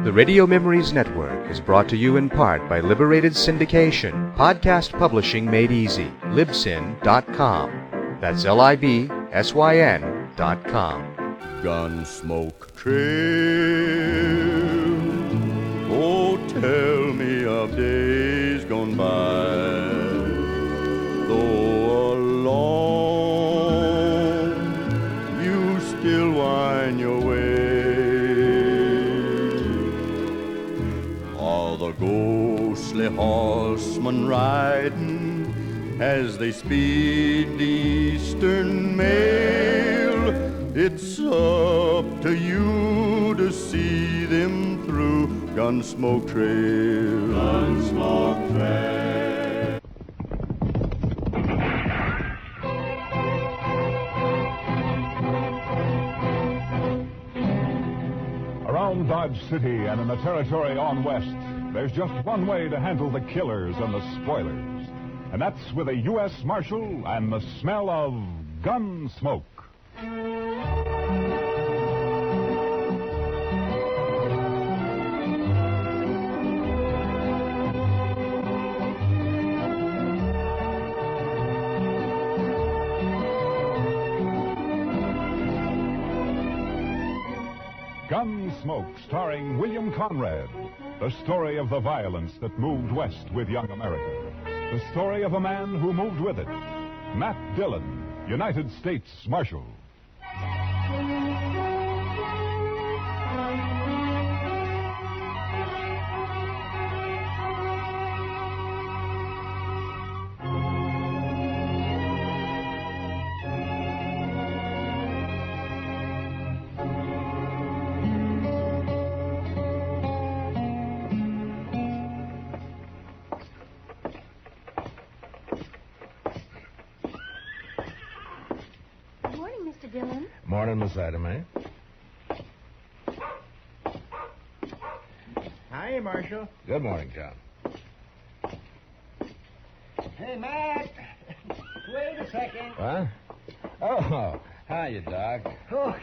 The Radio Memories Network is brought to you in part by Liberated Syndication, podcast publishing made easy, libsyn.com. That's libsyn.com. Gunsmoke trail. Oh, tell me of days gone by. Though alone, you still wind your way. All the ghostly horsemen riding as they speed the eastern mail. It's up to you to see them through Gunsmoke Trail. Gunsmoke Trail. Around Dodge City and in the territory on west, there's just one way to handle the killers and the spoilers. And that's with a U.S. Marshal and the smell of gun smoke. Gunsmoke, starring William Conrad. The story of the violence that moved west with young America. The story of a man who moved with it. Matt Dillon, United States Marshal. Morning, Miss Ida Mae. Hi, Marshal. Good morning, John. Hey, Matt. Wait a second. What? Oh, hiya, Doc. Oh,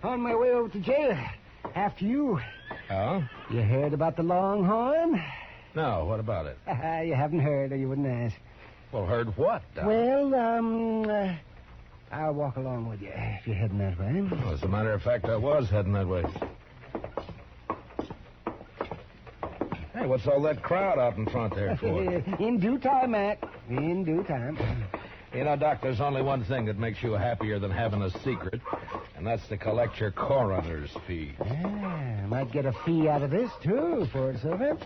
on my way over to jail. After you. Oh? You heard about the Longhorn? No, what about it? You haven't heard, or you wouldn't ask. Well, heard what, Doc? Well, I'll walk along with you if you're heading that way. Well, as a matter of fact, I was heading that way. Hey, what's all that crowd out in front there for? In due time, Matt. In due time. You know, Doc, there's only one thing that makes you happier than having a secret, and that's to collect your coroner's fee. Yeah, might get a fee out of this, too, for it, Silver.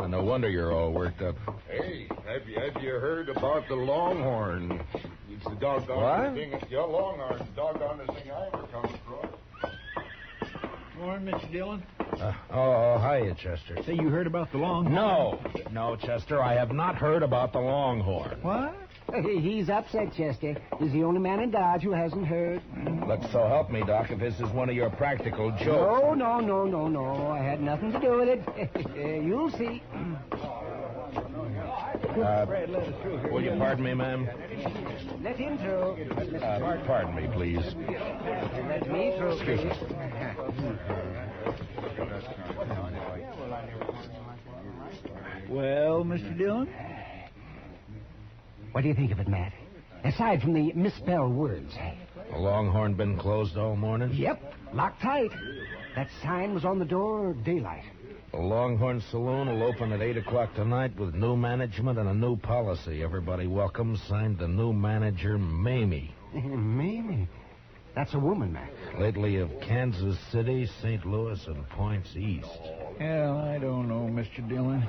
No wonder you're all worked up. Hey, have you heard about the Longhorn? It's the doggone thing. Your Longhorn's the doggone thing I ever come across. Morning, Mr. Dillon. Hiya, Chester. Say, you heard about the Longhorn? No, Chester, I have not heard about the Longhorn. What? He's upset, Chester. He's the only man in Dodge who hasn't heard. Look, so help me, Doc, if this is one of your practical jokes. No. I had nothing to do with it. You'll see. Will you pardon me, ma'am? Let him through. Pardon me, please. Let me through. Excuse me. Well, Mr. Dillon? What do you think of it, Matt? Aside from the misspelled words. The Longhorn been closed all morning? Yep, locked tight. That sign was on the door daylight. The Longhorn Saloon will open at 8 o'clock tonight with new management and a new policy. Everybody welcome. Signed the new manager, Mamie. Mamie? That's a woman, Matt. Lately of Kansas City, St. Louis, and points east. Well, I don't know, Mr. Dillon.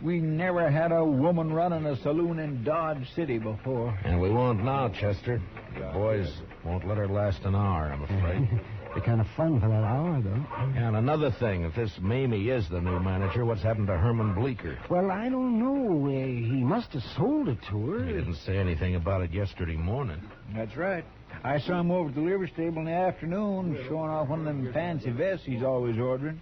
We never had a woman running a saloon in Dodge City before. And we won't now, Chester. The boys won't let her last an hour, I'm afraid. Be kind of fun for that hour, though. And another thing, if this Mamie is the new manager, what's happened to Herman Bleeker? Well, I don't know. He must have sold it to her. He didn't say anything about it yesterday morning. That's right. I saw him over at the livery stable in the afternoon, showing off one of them fancy vests he's always ordering.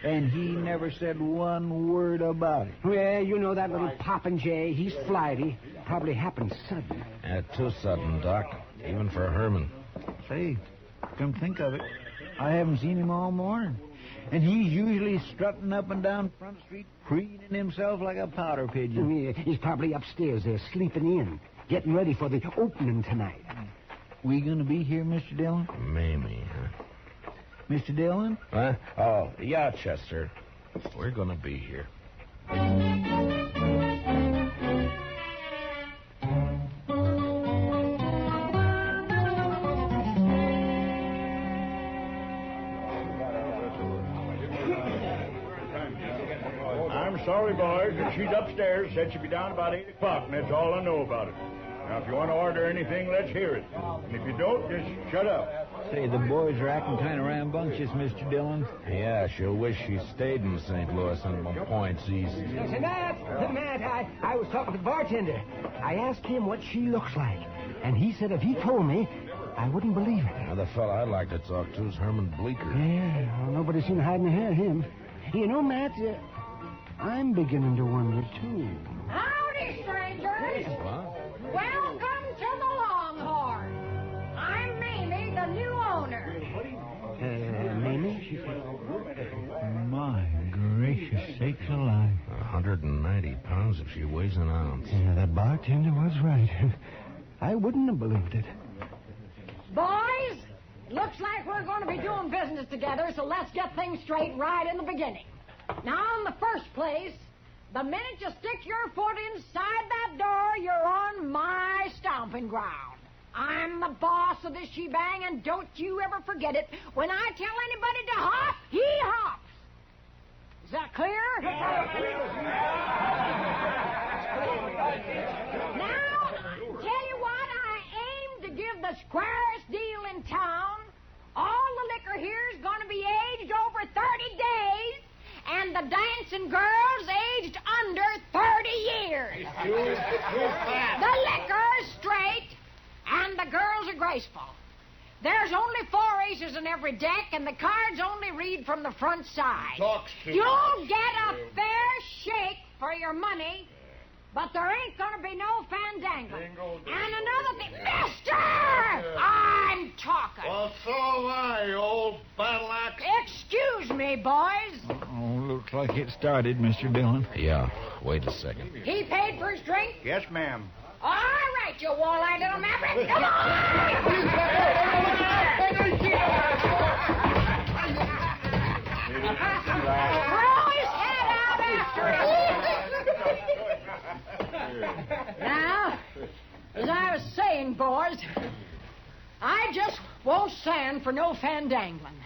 And he never said one word about it. Well, you know that little popinjay. He's flighty. Probably happened sudden. Too sudden, Doc. Even for Herman. Say, come think of it, I haven't seen him all morning. And he's usually strutting up and down Front Street, preening himself like a powder pigeon. He's probably upstairs there, sleeping in, getting ready for the opening tonight. We gonna be here, Mr. Dillon? Mamie, huh? Mr. Dillon? Huh? Oh, yeah, Chester. We're gonna be here. I'm sorry, boys, but she's upstairs. Said she'd be down about 8 o'clock, and that's all I know about it. Now, if you want to order anything, let's hear it. And if you don't, just shut up. Say, the boys are acting kind of rambunctious, Mr. Dillon. Yeah, she'll wish she stayed in St. Louis and points east. Say, Matt, I was talking to the bartender. I asked him what she looks like, and he said if he told me, I wouldn't believe it. Now, the fella I'd like to talk to is Herman Bleecker. Yeah, well, nobody's seen hiding ahead of him. You know, Matt, I'm beginning to wonder, too. Howdy, strangers. What? Welcome to the Longhorn. I'm Mamie, the new owner. Mamie? My gracious sakes alive. 190 pounds if she weighs an ounce. Yeah, that bartender was right. I wouldn't have believed it. Boys, looks like we're going to be doing business together, so let's get things straight right in the beginning. Now, in the first place, the minute you stick your foot inside that door, you're on my stomping ground. I'm the boss of this shebang, and don't you ever forget it. When I tell anybody to hop, he hops. Is that clear? Now, tell you what, I aim to give the squarest deal in town. All the liquor here is going to be aged over 30 days. And the dancing girls aged under 30 years. The liquor's straight, and the girls are graceful. There's only 4 aces in every deck, and the cards only read from the front side. You'll get a fair shake for your money, but there ain't gonna be no fandangling. And another thing, Mister! I'm talking. Well, so am I, you old battle axe. Excuse me, boys. Oh, looks like it started, Mr. Dillon. Yeah, wait a second. He paid for his drink? Yes, ma'am. All right, you wall-eyed little maverick. Come on! Throw his head out after him. Now, as I was saying, boys, I just won't stand for no fandangling.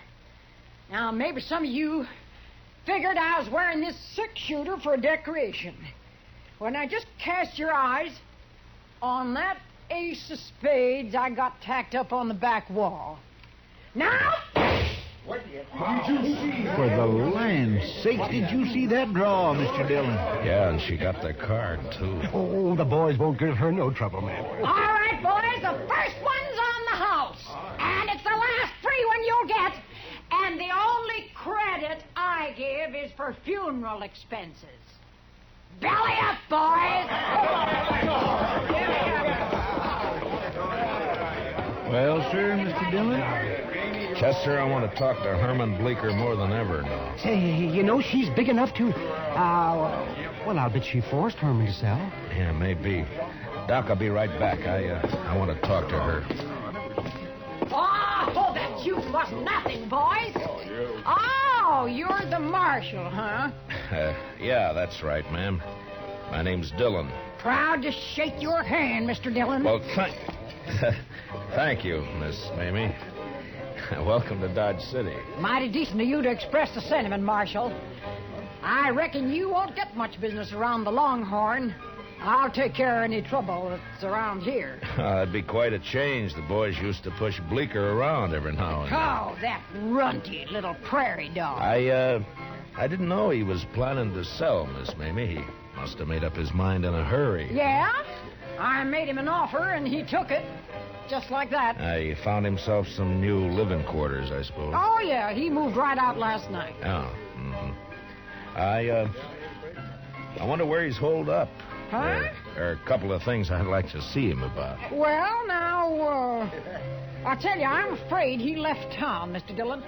Now, maybe some of you figured I was wearing this 6-shooter for a decoration. When I just cast your eyes on that ace of spades I got tacked up on the back wall. Now... For the land's sakes, did you see that draw, Mr. Dillon? Yeah, and she got the card, too. Oh, the boys won't give her no trouble, man. All right, boys, the first one's on the house. And it's the last free one you'll get. And the only credit I give is for funeral expenses. Belly up, boys! Well, sir, Mr. Dillon? Chester, I want to talk to Herman Bleecker more than ever now. Say, you know, she's big enough to... well, I'll bet she forced Herman to sell. Yeah, maybe. Doc, I'll be right back. I want to talk to her. Oh, that youth was nothing, boys. Oh, you're the marshal, huh? Yeah, that's right, ma'am. My name's Dillon. Proud to shake your hand, Mr. Dillon. Well, thank you, Miss Mamie. Welcome to Dodge City. Mighty decent of you to express the sentiment, Marshal. I reckon you won't get much business around the Longhorn. I'll take care of any trouble that's around here. That'd be quite a change. The boys used to push Bleecker around every now and then. Oh, that runty little prairie dog. I didn't know he was planning to sell, Miss Mamie. He must have made up his mind in a hurry. Yeah? I made him an offer, and he took it. Just like that. He found himself some new living quarters, I suppose. Oh, yeah. He moved right out last night. Oh, I wonder where he's holed up. Huh? There are a couple of things I'd like to see him about. Well, now, I'll tell you, I'm afraid he left town, Mr. Dillon.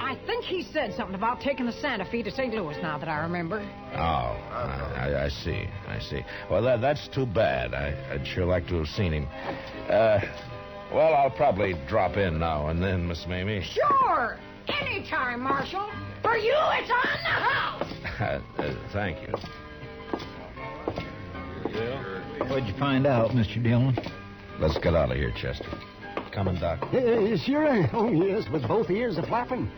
I think he said something about taking the Santa Fe to St. Louis, now that I remember. Oh, I see. Well, that's too bad. I'd sure like to have seen him. Well, I'll probably drop in now and then, Miss Mamie. Sure. Anytime, Marshal. For you, it's on the house. Thank you. What'd you find out, Mr. Dillon? Let's get out of here, Chester. Coming, Doc. Sure. Oh, yes, with both ears a-flapping.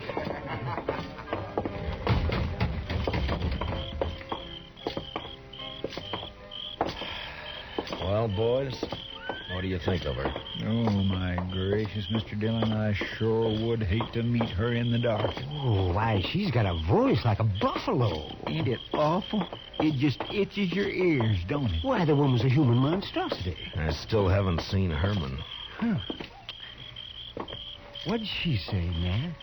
Well, boys, what do you think of her? Oh, my gracious, Mr. Dillon, I sure would hate to meet her in the dark. Oh, why, she's got a voice like a buffalo. Ain't it awful? It just itches your ears, don't it? Why, the woman's a human monstrosity. I still haven't seen Herman. Huh. What'd she say, man?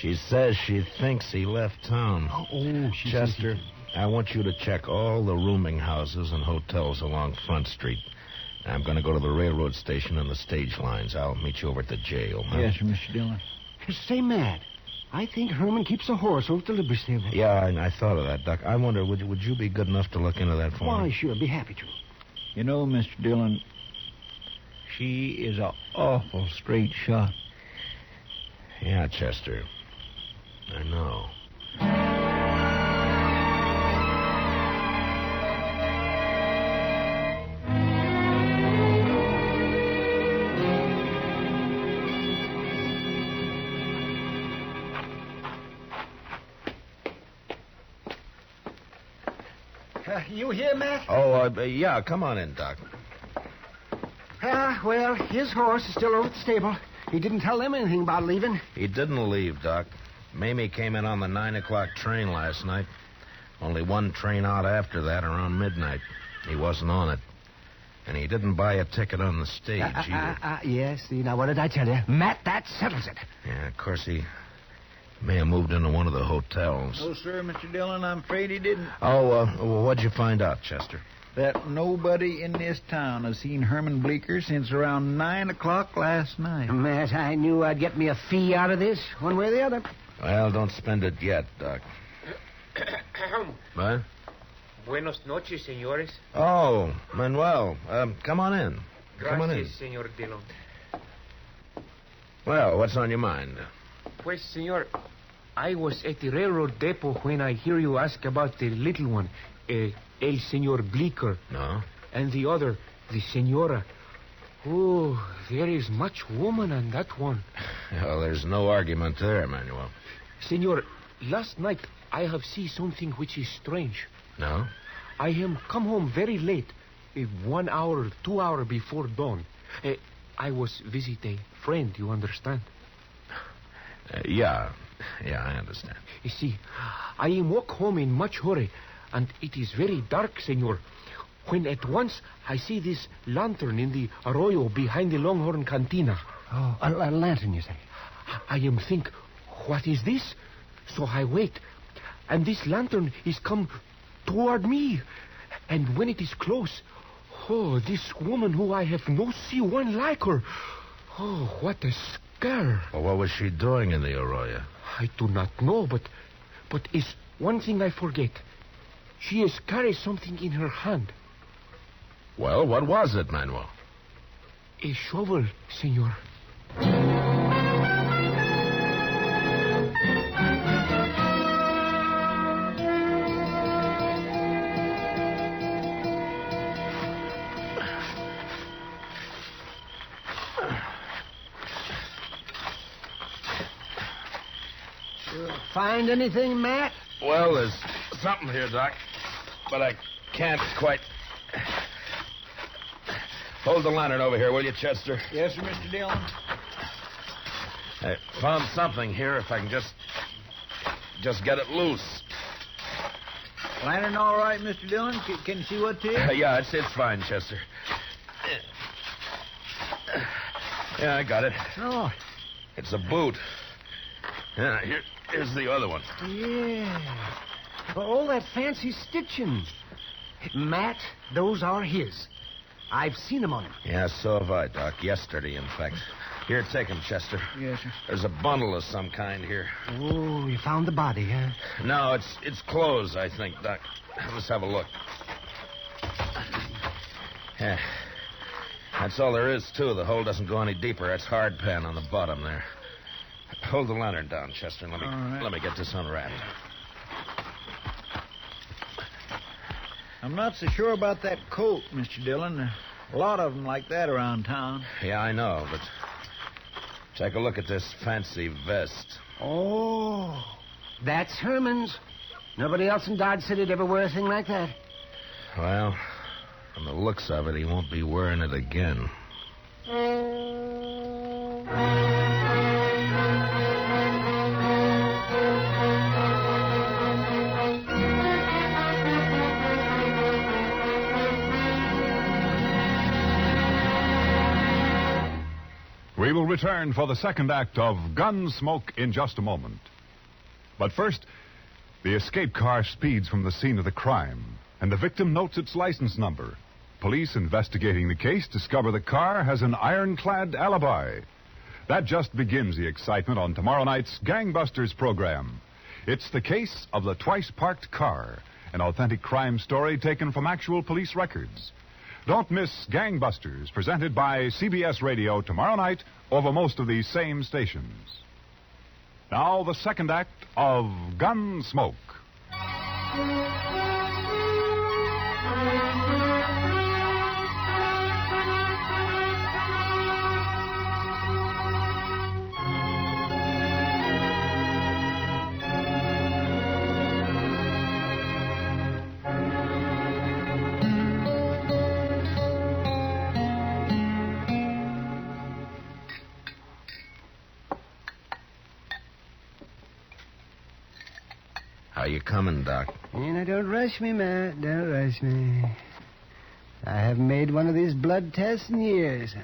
She says she thinks he left town. Oh, she Chester, says I want you to check all the rooming houses and hotels along Front Street. I'm going to go to the railroad station and the stage lines. I'll meet you over at the jail. Huh? Yes, sir, Mr. Dillon. Say, Matt, I think Herman keeps a horse over at the Liberty Stable. Yeah, I thought of that, Doc. I wonder, would you be good enough to look into that for Why, me? sure, be happy to. You know, Mr. Dillon, she is an awful straight shot. Yeah, Chester. I know. You here, Matt? Oh, yeah, come on in, Doc. Well, his horse is still over at the stable. He didn't tell them anything about leaving. He didn't leave, Doc. Mamie came in on the 9 o'clock train last night. Only one train out after that, around midnight. He wasn't on it. And he didn't buy a ticket on the stage either. Yes, see, now what did I tell you? Matt, that settles it. Yeah, of course, he may have moved into one of the hotels. No, sir, Mr. Dillon, I'm afraid he didn't. Oh, what'd you find out, Chester? That nobody in this town has seen Herman Bleecker since around 9 o'clock last night. Matt, I knew I'd get me a fee out of this, one way or the other. Well, don't spend it yet, Doc. What? Buenos noches, señores. Oh, Manuel, come on in. Come on in. Gracias, señor Dillon. Well, what's on your mind? Pues, señor, I was at the railroad depot when I hear you ask about the little one, el señor Bleecker. No? And the other, the señora. Oh, there is much woman on that one. Well, there's no argument there, Manuel. Señor, last night I have seen something which is strange. No? I am come home very late, 1 hour, 2 hours before dawn. I was visit a friend, you understand? Yeah, I understand. You see, I am walk home in much hurry, and it is very dark, senor, when at once I see this lantern in the arroyo behind the Longhorn Cantina. Oh, a lantern, you say? I am think, what is this? So I wait, and this lantern is come toward me. And when it is close, oh, this woman who I have no see one like her. Oh, what a scare. Well, what was she doing in the arroyo? I do not know, but is one thing I forget. She is carry something in her hand. Well, what was it, Manuel? A shovel, senor. Find anything, Matt? Well, there's something here, Doc, but I can't quite... Hold the lantern over here, will you, Chester? Yes, sir, Mr. Dillon. I found something here, if I can just get it loose. Lantern all right, Mr. Dillon? Can you see what it is? Yeah, it's fine, Chester. Yeah, I got it. Oh. It's a boot. Yeah, here's the other one. Yeah. All that fancy stitching. Matt, those are his. I've seen him on him. Yeah, so have I, Doc. Yesterday, in fact. Here, take him, Chester. Yes, sir. There's a bundle of some kind here. Oh, you found the body, huh? No, it's clothes, I think, Doc. Let's have a look. Yeah. That's all there is, too. The hole doesn't go any deeper. That's hard pan on the bottom there. Hold the lantern down, Chester, and let me get this unwrapped. I'm not so sure about that coat, Mr. Dillon. A lot of them like that around town. Yeah, I know, but take a look at this fancy vest. Oh, that's Herman's. Nobody else in Dodge City'd ever wear a thing like that. Well, from the looks of it, he won't be wearing it again. We will return for the second act of Gunsmoke in just a moment. But first, the escape car speeds from the scene of the crime, and the victim notes its license number. Police investigating the case discover the car has an ironclad alibi. That just begins the excitement on tomorrow night's Gangbusters program. It's the case of the twice-parked car, an authentic crime story taken from actual police records. Don't miss Gangbusters, presented by CBS Radio tomorrow night over most of these same stations. Now, the second act of Gunsmoke. How you coming, Doc? Now, don't rush me, Matt. Don't rush me. I haven't made one of these blood tests in years.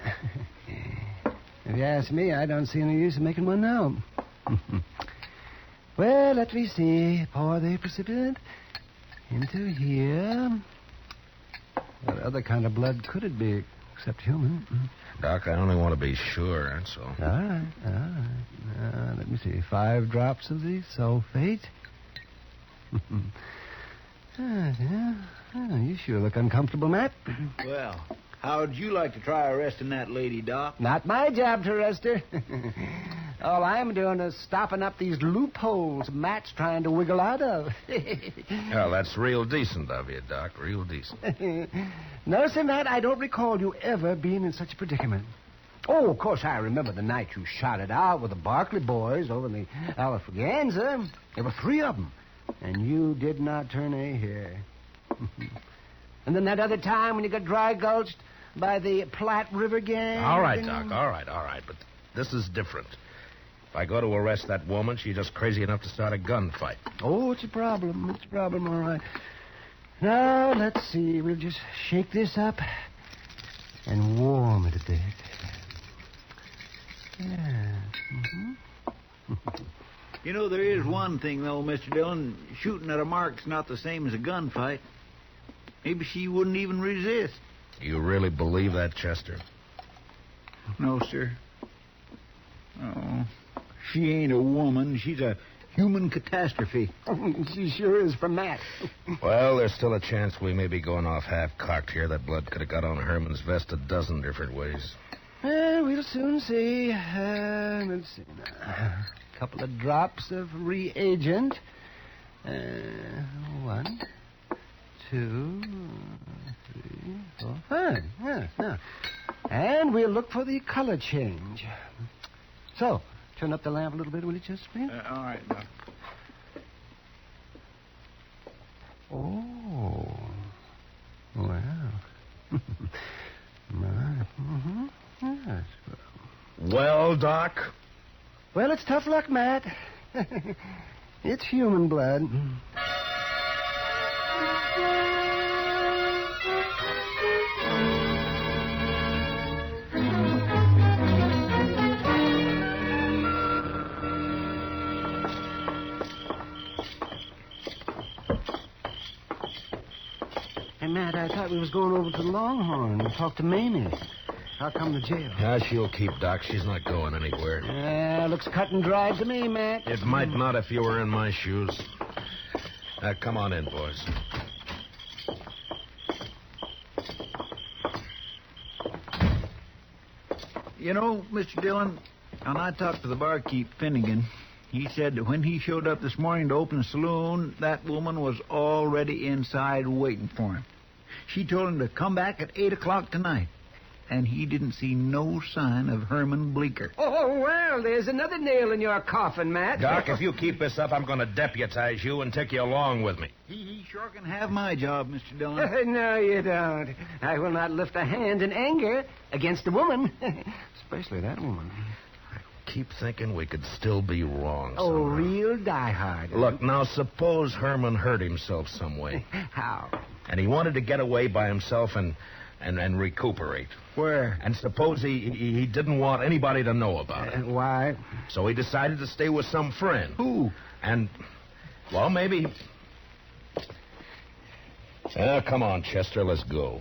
If you ask me, I don't see any use in making one now. Well, let me see. Pour the precipitant into here. What other kind of blood could it be except human? Doc, I only want to be sure, that's all. All right. Let me see. 5 drops of the sulfate. You sure look uncomfortable, Matt. Well, how'd you like to try arresting that lady, Doc? Not my job to arrest her. All I'm doing is stopping up these loopholes Matt's trying to wiggle out of. Well, that's real decent of you, Doc. Real decent. No, sir, Matt, I don't recall you ever being in such a predicament. Oh, of course, I remember the night you shot it out with the Barkley boys over in the Alafraganza. There were 3 of them. And you did not turn a hair. And then that other time when you got dry gulched by the Platte River gang. All right, Doc, all right. But this is different. If I go to arrest that woman, she's just crazy enough to start a gunfight. Oh, it's a problem. It's a problem, all right. Now, let's see. We'll just shake this up and warm it a bit. Yeah. You know, there is one thing, though, Mr. Dillon. Shooting at a mark's not the same as a gunfight. Maybe she wouldn't even resist. You really believe that, Chester? No, sir. Oh, she ain't a woman. She's a human catastrophe. She sure is from Matt. Well, there's still a chance we may be going off half-cocked here. That blood could have got on Herman's vest a dozen different ways. We'll soon see. Let's see now. A couple of drops of reagent. 1, 2, 3, 4, 5. Yeah. And we'll look for the color change. So, turn up the lamp a little bit, will you, Chester? All right, Doc. Oh. Wow. Yes. Well, Doc? Well, it's tough luck, Matt. It's human blood. Hey, Matt, I thought we was going over to the Longhorn and talk to Mamie. How come the jail? Yeah, she'll keep, Doc. She's not going anywhere. Looks cut and dried to me, Matt. It might not if you were in my shoes. Come on in, boys. You know, Mr. Dillon, when I talked to the barkeep, Finnegan, he said that when he showed up this morning to open the saloon, that woman was already inside waiting for him. She told him to come back at 8 o'clock tonight, and he didn't see no sign of Herman Bleeker. Oh, well, there's another nail in your coffin, Matt. Doc, if you keep this up, I'm going to deputize you and take you along with me. He sure can have my job, Mr. Dillon. No, you don't. I will not lift a hand in anger against a woman, especially that woman. Keep thinking we could still be wrong. Oh, somehow. real diehard. Look, now, suppose Herman hurt himself some way. How? And he wanted to get away by himself and recuperate. Where? And suppose he didn't want anybody to know about it. Why? So he decided to stay with some friend. Who? And, well, maybe... come on, Chester, let's go.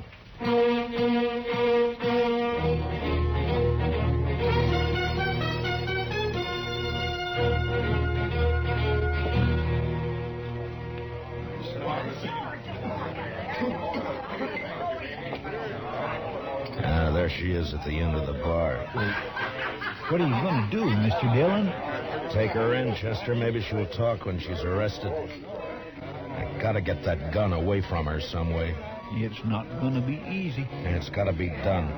There she is at the end of the bar. What are you going to do, Mr. Dillon? Take her in, Chester. Maybe she'll talk when she's arrested. I gotta get that gun away from her some way. It's not going to be easy. And it's gotta be done.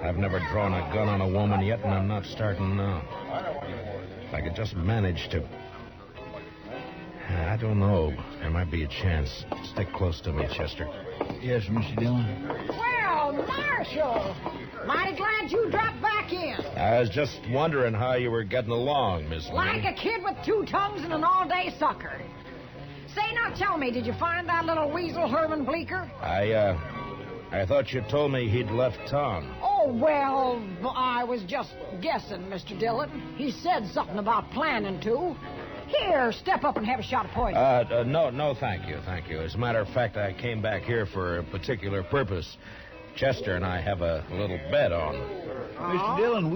I've never drawn a gun on a woman yet, and I'm not starting now. If I could just manage to... I don't know. There might be a chance. Stick close to me, Chester. Yes, Mr. Dillon. Well, Marshal, mighty glad you dropped back in. I was just wondering how you were getting along, Miss Like Lane. a kid with two tongues and an all-day sucker. Say, now tell me, did you find that little weasel Herman Bleeker? I thought you told me he'd left town. Oh, well, I was just guessing, Mr. Dillon. He said something about planning to. Here, step up and have a shot of poison. No, thank you. As a matter of fact, I came back here for a particular purpose. Chester and I have a little bet on. Mr. Dillon,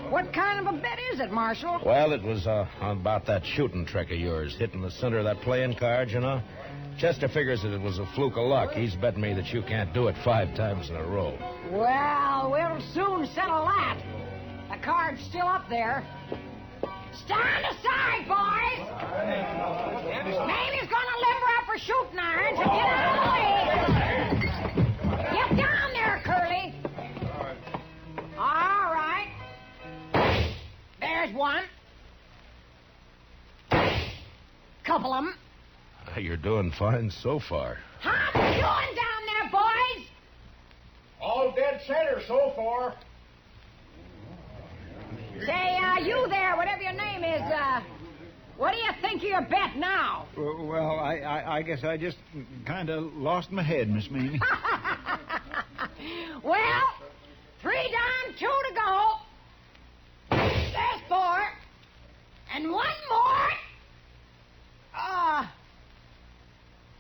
What kind of a bet is it, Marshal? Well, it was about that shooting trick of yours, hitting the center of that playing card, you know. Chester figures that it was a fluke of luck. He's betting me that you can't do it 5 times in a row. Well, we'll soon settle that. The card's still up there. Stand aside, boys! Mamie's gonna limber up her shooting iron, so get out of the way. Get down there, Curly. All right. There's one. Couple of them. You're doing fine so far. How you doing down there, boys? All dead center so far. Say, you there, whatever your name is, what do you think of your bet now? Well, I guess I just kind of lost my head, Miss Mamie. Well, 3 down, 2 to go. There's 4. And 1 more.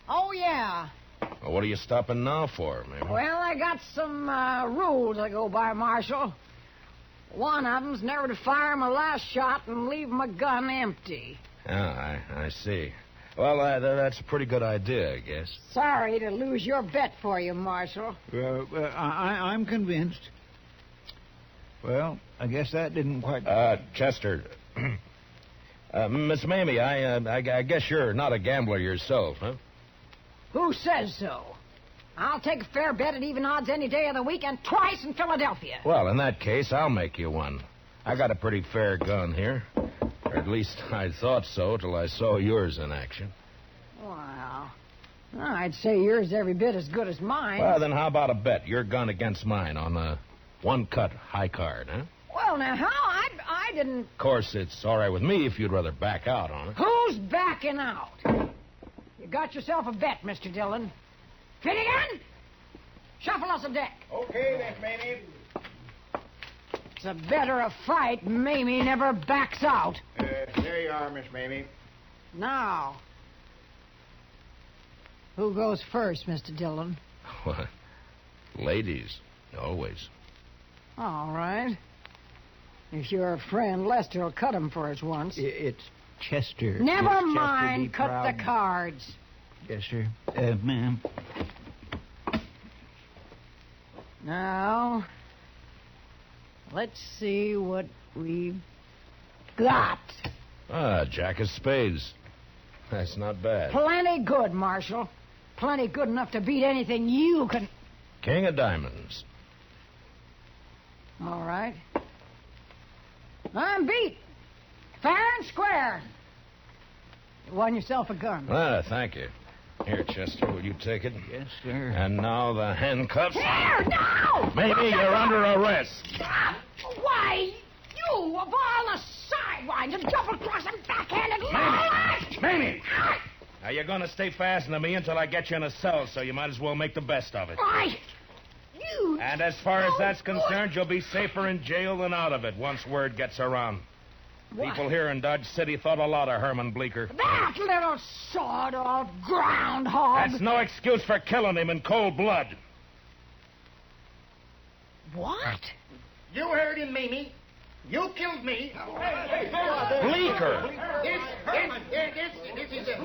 Oh, yeah. Well, what are you stopping now for, Mamie? Well, I got some rules I go by, Marshal. One of them's never to fire my last shot and leave my gun empty. Yeah, I see. Well, that's a pretty good idea, I guess. Sorry to lose your bet for you, Marshal. I'm convinced. Well, I guess that didn't quite... Chester. Miss Mamie, I guess you're not a gambler yourself, huh? Who says so? I'll take a fair bet at even odds any day of the week and twice in Philadelphia. Well, in that case, I'll make you one. I got a pretty fair gun here. Or at least I thought so till I saw yours in action. Well, I'd say yours is every bit as good as mine. Well, then how about a bet? Your gun against mine on a 1-cut high card, huh? Well, now, how? I didn't... Of course, it's all right with me if you'd rather back out on it. Who's backing out? You got yourself a bet, Mr. Dillon. Finnegan, shuffle us a deck. Okay, Miss Mamie. It's a better a fight. Mamie never backs out. There you are, Miss Mamie. Now, who goes first, Mr. Dillon? What? Ladies, always. All right. If you're a friend, Lester will cut him for us once. It's Chester. Never Yes, Chester, be mind. Cut proud. the cards. Yes, sir. Ma'am. Now, let's see what we've got. Jack of spades. That's not bad. Plenty good, Marshal. Plenty good enough to beat anything you can... King of diamonds. All right. I'm beat. Fair and square. You won yourself a gun. Thank you. Here, Chester, will you take it? Yes, sir. And now the handcuffs. Here, now! Maybe you're under arrest. Why, you, of all the sidewinds and double-crossing backhanded liars! Mamie! Now, you're going to stay fastened to me until I get you in a cell, so you might as well make the best of it. Why, you... And as far as that's concerned, you'll be safer in jail than out of it once word gets around. What? People here in Dodge City thought a lot of Herman Bleecker. That little sawed-off groundhog... That's no excuse for killing him in cold blood. What? You heard him, Mamie. You killed me. Bleecker! This is the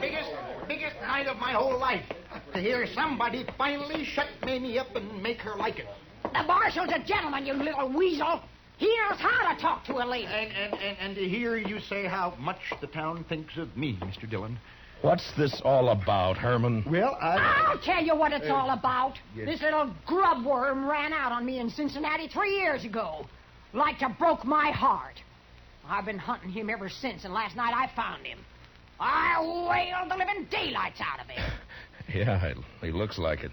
biggest night of my whole life. To hear somebody finally shut Mamie up and make her like it. The marshal's a gentleman, you little weasel. He knows how to talk to a lady. And to hear you say how much the town thinks of me, Mr. Dillon. What's this all about, Herman? Well, I'll tell you what it's all about. yes. This little grubworm ran out on me in Cincinnati 3 years ago. Like to broke my heart. I've been hunting him ever since, and last night I found him. I wailed the living daylights out of him. Yeah, he looks like it.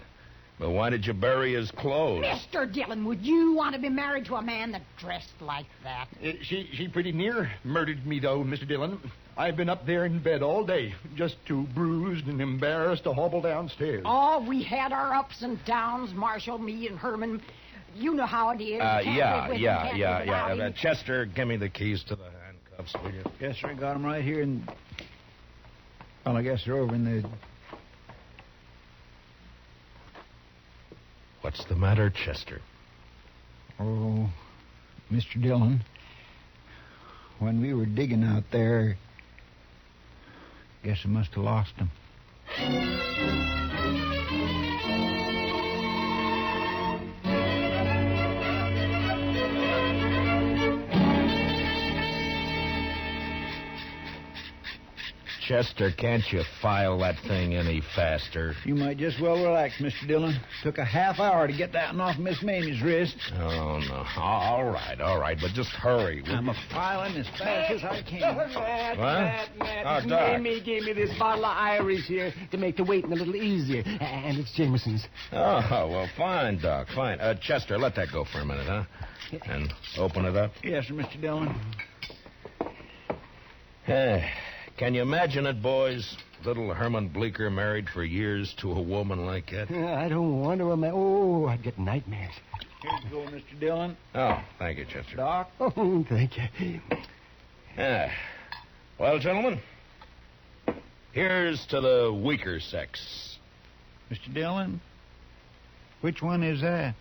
But why did you bury his clothes? Mr. Dillon, would you want to be married to a man that dressed like that? She pretty near murdered me, though, Mr. Dillon. I've been up there in bed all day, just too bruised and embarrassed to hobble downstairs. Oh, we had our ups and downs, Marshal, me and Herman. You know how it is. You can't live with him, can't live without him. Chester, give me the keys to the handcuffs, will you? Yes, sir. I got them right here. And well, I guess they're over in the... What's the matter, Chester? Oh, Mr. Dillon, when we were digging out there, guess I must have lost them. Chester, can't you file that thing any faster? You might just well relax, Mr. Dillon. Took a half hour to get that one off Miss Mamie's wrist. Oh, no. All right, but just hurry. I'm filing as fast as I can. Matt, Oh, Doc. Mamie gave me this bottle of Irish here to make the waiting a little easier. And it's Jameson's. Oh, well, fine, Doc, fine. Chester, let that go for a minute, huh? And open it up. Yes, sir, Mr. Dillon. Can you imagine it, boys? Little Herman Bleecker married for years to a woman like that. I don't want to imagine. Oh, I'd get nightmares. Here you go, Mr. Dillon. Oh, thank you, Chester. Doc. Oh, thank you. Well, gentlemen, here's to the weaker sex. Mr. Dillon, which one is that?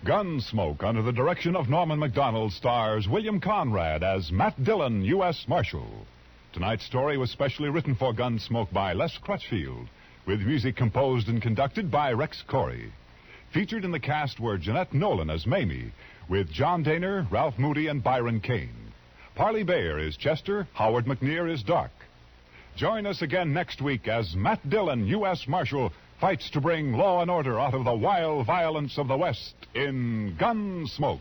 Gunsmoke, under the direction of Norman MacDonald, stars William Conrad as Matt Dillon, U.S. Marshal. Tonight's story was specially written for Gunsmoke by Les Crutchfield, with music composed and conducted by Rex Corey. Featured in the cast were Jeanette Nolan as Mamie, with John Daner, Ralph Moody, and Byron Kane. Parley Bayer is Chester, Howard McNear is Doc. Join us again next week as Matt Dillon, U.S. Marshal, fights to bring law and order out of the wild violence of the West in Gunsmoke.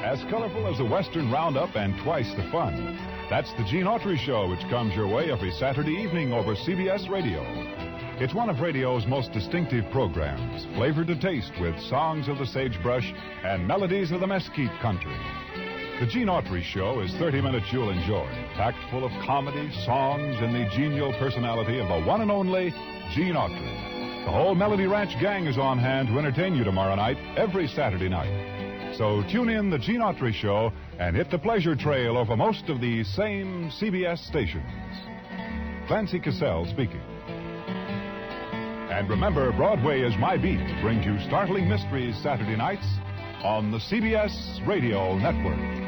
As colorful as a Western roundup and twice the fun, that's the Gene Autry Show, which comes your way every Saturday evening over CBS Radio. It's one of radio's most distinctive programs, flavored to taste with songs of the sagebrush and melodies of the mesquite country. The Gene Autry Show is 30 minutes you'll enjoy, packed full of comedy, songs, and the genial personality of the one and only Gene Autry. The whole Melody Ranch gang is on hand to entertain you tomorrow night, every Saturday night. So tune in the Gene Autry Show and hit the pleasure trail over most of these same CBS stations. Clancy Cassell speaking. And remember, Broadway is My Beat brings you startling mysteries Saturday nights on the CBS Radio Network.